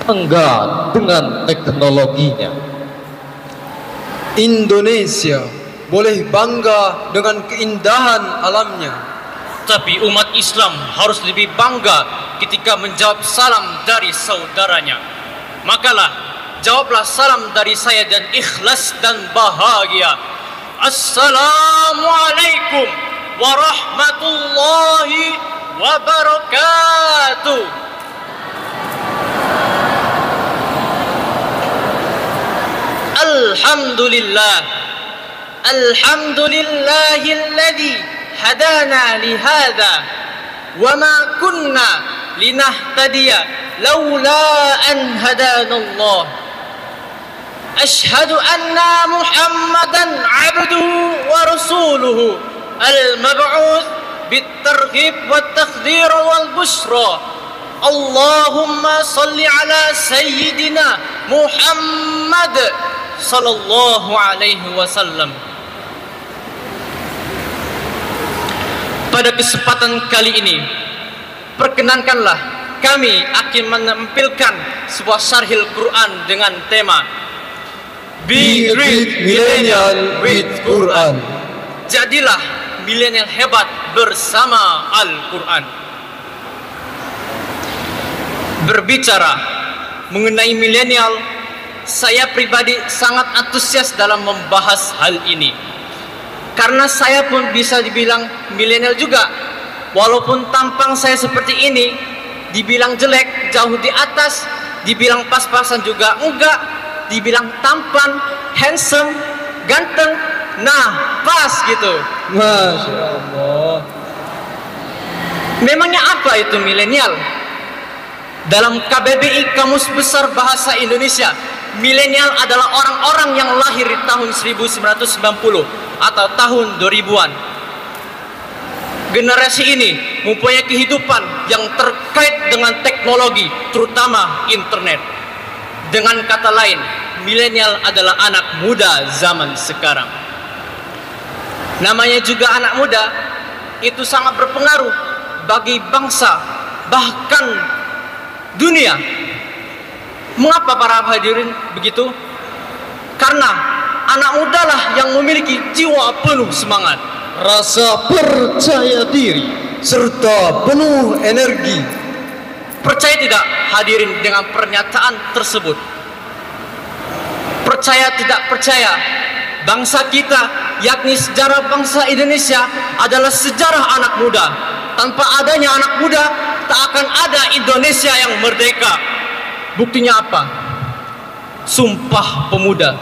Bangga dengan teknologinya. Indonesia boleh bangga dengan keindahan alamnya. Tapi umat Islam harus lebih bangga ketika menjawab salam dari saudaranya. Makalah, jawablah salam dari saya dan ikhlas dan bahagia. Assalamualaikum warahmatullahi wabarakatuh. Alhamdulillah, alhamdulillahilladzi hadana lihada wa ma kunna linahtadiya laula an hadanallah. Ashhadu anna Muhammadan abduhu wa rasuluhu al-mab'uts bit-targhib wat-takhdhir wal-bushra. Allahumma salli ala sayyidina Muhammad sallallahu alaihi wasallam. Pada kesempatan kali ini, perkenankanlah kami akan menampilkan sebuah syarhil Quran dengan tema Be Great Millennial with Quran. Jadilah milenial hebat bersama Al-Quran. Berbicara mengenai milenial, saya pribadi sangat antusias dalam membahas hal ini. Karena saya pun bisa dibilang milenial juga. Walaupun tampang saya seperti ini, dibilang jelek, jauh di atas, dibilang pas-pasan juga enggak, dibilang tampan, handsome, ganteng, nah pas gitu. Masya Allah. Memangnya apa itu milenial? Dalam KBBI Kamus Besar Bahasa Indonesia, milenial adalah orang-orang yang lahir di tahun 1990 atau tahun 2000-an. Generasi ini mempunyai kehidupan yang terkait dengan teknologi, terutama internet. Dengan kata lain, milenial adalah anak muda zaman sekarang. Namanya juga anak muda, itu sangat berpengaruh bagi bangsa, bahkan dunia. Mengapa para hadirin begitu? Karena anak muda lah yang memiliki jiwa penuh semangat, Rasa percaya diri serta penuh energi. Percaya tidak hadirin dengan pernyataan tersebut? Percaya tidak percaya, bangsa kita, yakni sejarah bangsa Indonesia adalah sejarah anak muda. Tanpa adanya anak muda, tak akan ada Indonesia yang merdeka. Buktinya apa? Sumpah Pemuda,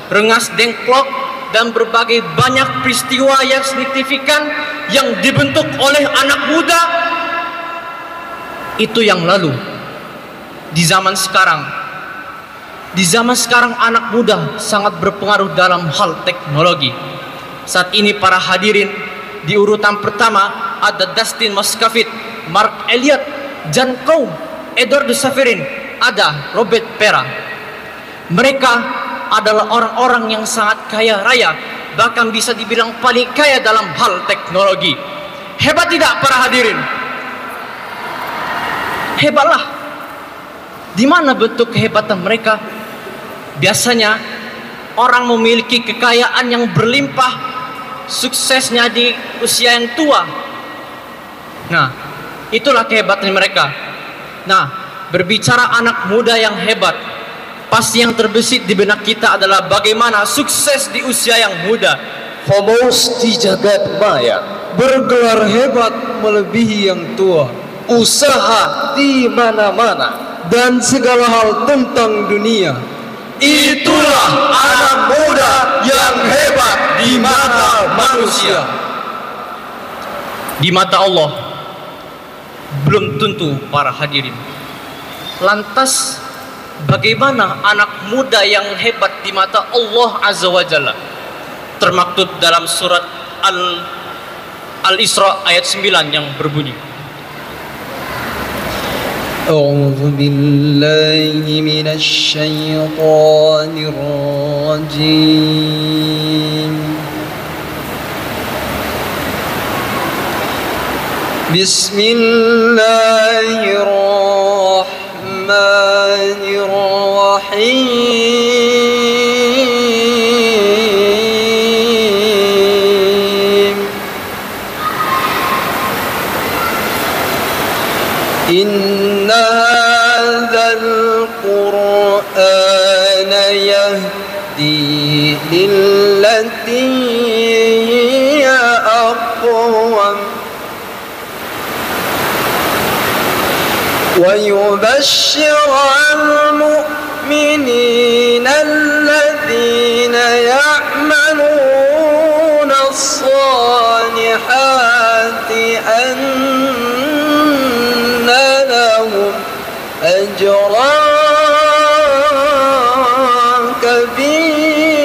Rengas Dengklok, dan berbagai banyak peristiwa yang signifikan yang dibentuk oleh anak muda itu yang lalu. Di zaman sekarang anak muda sangat berpengaruh dalam hal teknologi. Saat ini para hadirin, di urutan pertama ada Dustin Moskovitz, Mark Elliot, Jan Koum, Edward de Saverin, ada Robert Pera. Mereka adalah orang-orang yang sangat kaya raya, bahkan bisa dibilang paling kaya dalam hal teknologi. Hebat tidak para hadirin? Hebatlah. Di mana bentuk kehebatan mereka? Biasanya orang memiliki kekayaan yang berlimpah, suksesnya di usia yang tua. Nah, itulah kehebatan mereka. Nah, berbicara anak muda yang hebat, pasti yang terbesit di benak kita adalah bagaimana sukses di usia yang muda. Famous di jagat maya, Bergelar hebat melebihi yang tua. usaha di mana-mana, Dan segala hal tentang dunia. itulah anak muda yang hebat di mata manusia. Di mata Allah belum tentu para hadirin. Lantas bagaimana anak muda yang hebat di mata Allah Azza wa Jalla. Termaktub dalam surat Al-Isra ayat 9 yang berbunyi, A'udzu billahi minasy syaithanir rajim. Bismillahirrahmanirrahim. Inna hadzal Qur'ana yahdi lillati hiya aqwam ويبشر المؤمنين الذين يعملون الصالحات أن لهم أجرا كبيرا.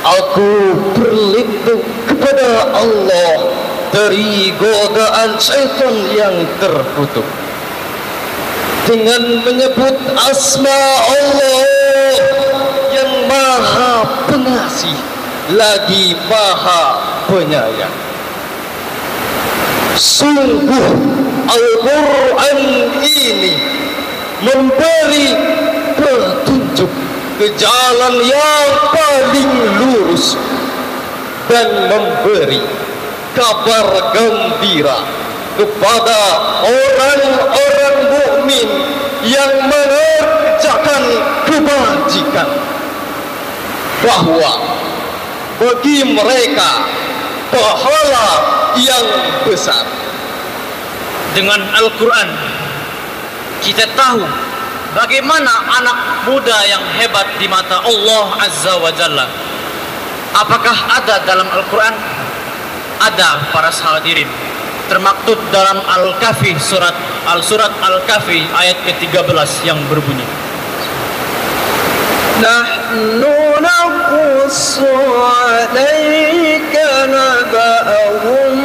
Aku berlindung kepada Allah dari godaan syaitan yang terkutuk dengan menyebut asma Allah yang maha pengasih lagi maha penyayang. Sungguh Al-Quran ini memberi petunjuk ke jalan yang paling lurus dan memberi kabar gembira kepada orang-orang mukmin yang mengerjakan kebajikan bahwa bagi mereka pahala yang besar. Dengan Al-Quran kita tahu bagaimana anak muda yang hebat di mata Allah Azza wa Jalla. Apakah ada dalam Al-Quran? Ada, para hadirin. Termaktub dalam Al-Kahfi, surat Al-Kahfi ayat ke-13 yang berbunyi, Nahnu naqussu 'alaika naba'ahum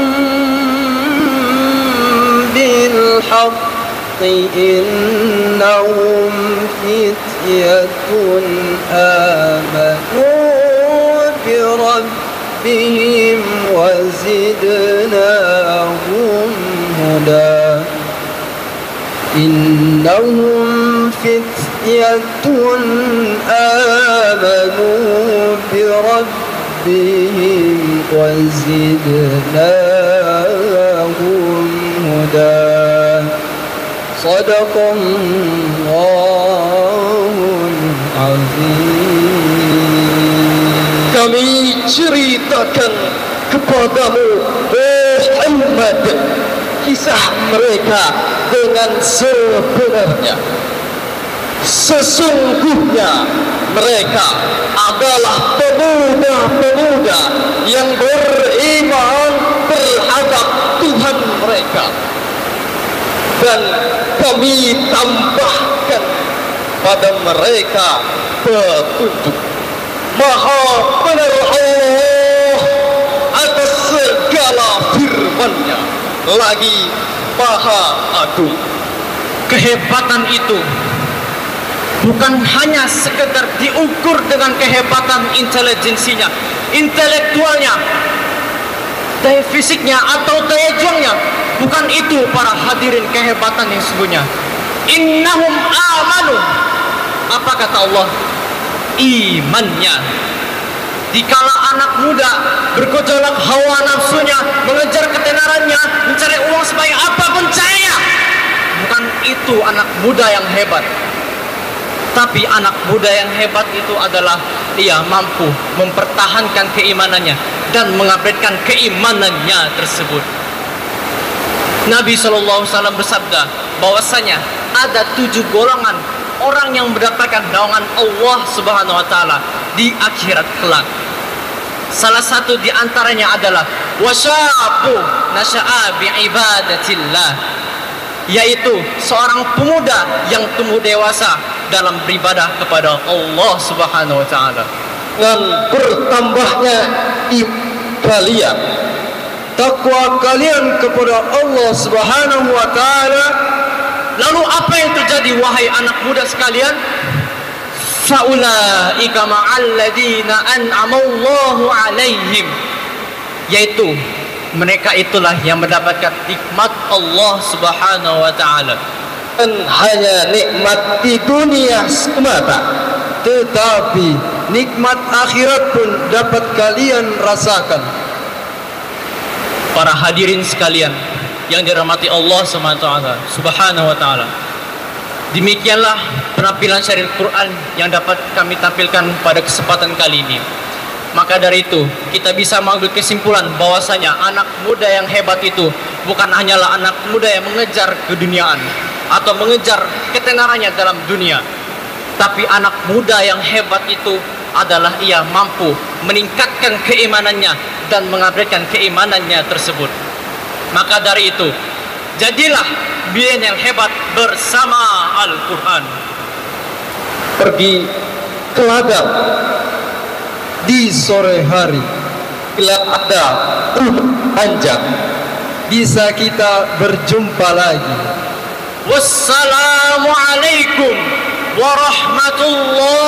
bil haqqi innahum fityatun amanu bi rabbihim وزدناهم هدى إنهم فتية آمنوا بربهم وزدناهم هدى صدق الله العظيم. Kami ceritakan kepadamu Muhammad kisah mereka dengan sebenarnya. Sesungguhnya mereka adalah pemuda-pemuda yang beriman terhadap Tuhan mereka, dan kami tambahkan pada mereka petunjuk. Maha benar Allah atas segala firman-Nya, lagi maha agung. Kehebatan itu bukan hanya sekedar diukur dengan kehebatan intelijensinya, intelektualnya, daya fisiknya atau daya juangnya. Bukan itu para hadirin kehebatan yang sesungguhnya. Innahum amanu. Apa kata Allah? Imannya. Dikala anak muda bergejolak hawa nafsunya, mengejar ketenarannya, mencari uang sebanyak apapun caranya, bukan itu anak muda yang hebat. Tapi anak muda yang hebat itu adalah dia mampu mempertahankan keimanannya dan mengabadikan keimanannya tersebut. Nabi SAW bersabda bahwasanya ada 7 golongan orang yang mendapatkan naungan Allah Subhanahu wa taala di akhirat kelak. Salah satu di antaranya adalah wasyabu nasya'a bi ibadatillah. yaitu seorang pemuda yang tumbuh dewasa dalam beribadah kepada Allah Subhanahu wa taala. Dan bertambahnya kalian, takwa kalian kepada Allah Subhanahu wa taala. Lalu apa yang terjadi wahai anak muda sekalian? Faulaika ma'al ladzina an'amallahu 'alaihim, yaitu mereka itulah yang mendapatkan nikmat Allah Subhanahu wa taala. dan hanya nikmat di dunia semata, Tetapi nikmat akhirat pun dapat kalian rasakan. Para hadirin sekalian yang dirahmati Allah Subhanahu wa taala. Demikianlah penampilan syarih Quran yang dapat kami tampilkan pada kesempatan kali ini. Maka dari itu kita bisa mengambil kesimpulan bahwasanya anak muda yang hebat itu bukan hanyalah anak muda yang mengejar keduniaan atau mengejar ketenarannya dalam dunia, tapi anak muda yang hebat itu adalah ia mampu meningkatkan keimanannya dan mengabadikan keimanannya tersebut. Maka dari itu, jadilah bian yang hebat bersama Al-Quran. pergi ke ladang Di sore hari bila ada panjang, bisa kita berjumpa lagi. Wassalamualaikum warahmatullahi